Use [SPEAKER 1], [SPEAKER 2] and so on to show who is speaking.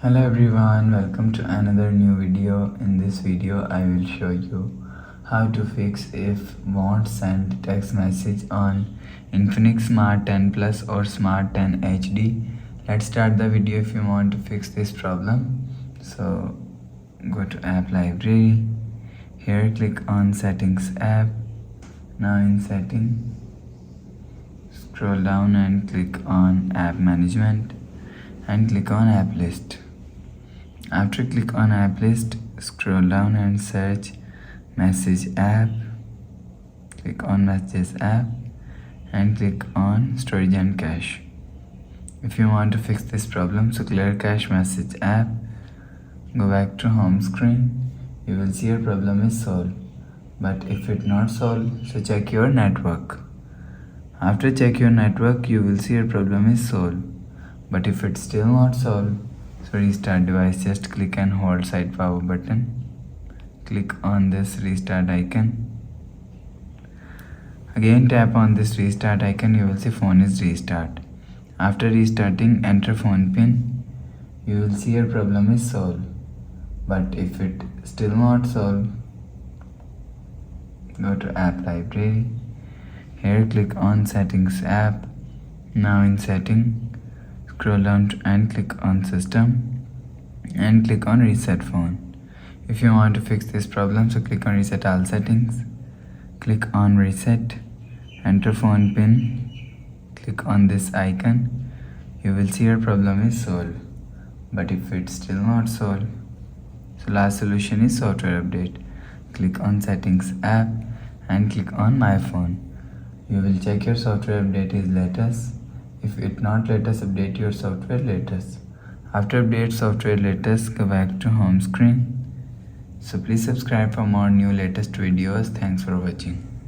[SPEAKER 1] Hello everyone, welcome to another new video. In this video I will show you how to fix if won't send text message on Infinix Smart 10 Plus or Smart 10 HD. Let's start the video if you want to fix this problem. So go to app library. Here click on settings app. Now in setting, scroll down and click on app management and click on app list. After click on app list, scroll down and search message app. Click on messages app and click on storage and cache. If you want to fix this problem, so clear cache message app, go back to home screen. You will see your problem is solved. But if it not solved, so check your network. After check your network, you will see your problem is solved. But if it's still not solved, so restart device, just click and hold side power button. Click on this restart icon. Again tap on this restart icon, you will see phone is restart. After restarting, enter phone pin. You will see your problem is solved. But if it still not solved, go to app library. Here click on settings app. Now in setting, scroll down and click on system and click on reset phone. If you want to fix this problem, so click on reset all settings, click on reset, enter phone pin, click on this icon. You will see your problem is solved. But if it's still not solved, so last solution is software update. Click on settings app and click on my phone. You will check your software update is latest. If it not latest, update your software latest. After update software latest, go back to home screen. So please subscribe for more new latest videos. Thanks for watching.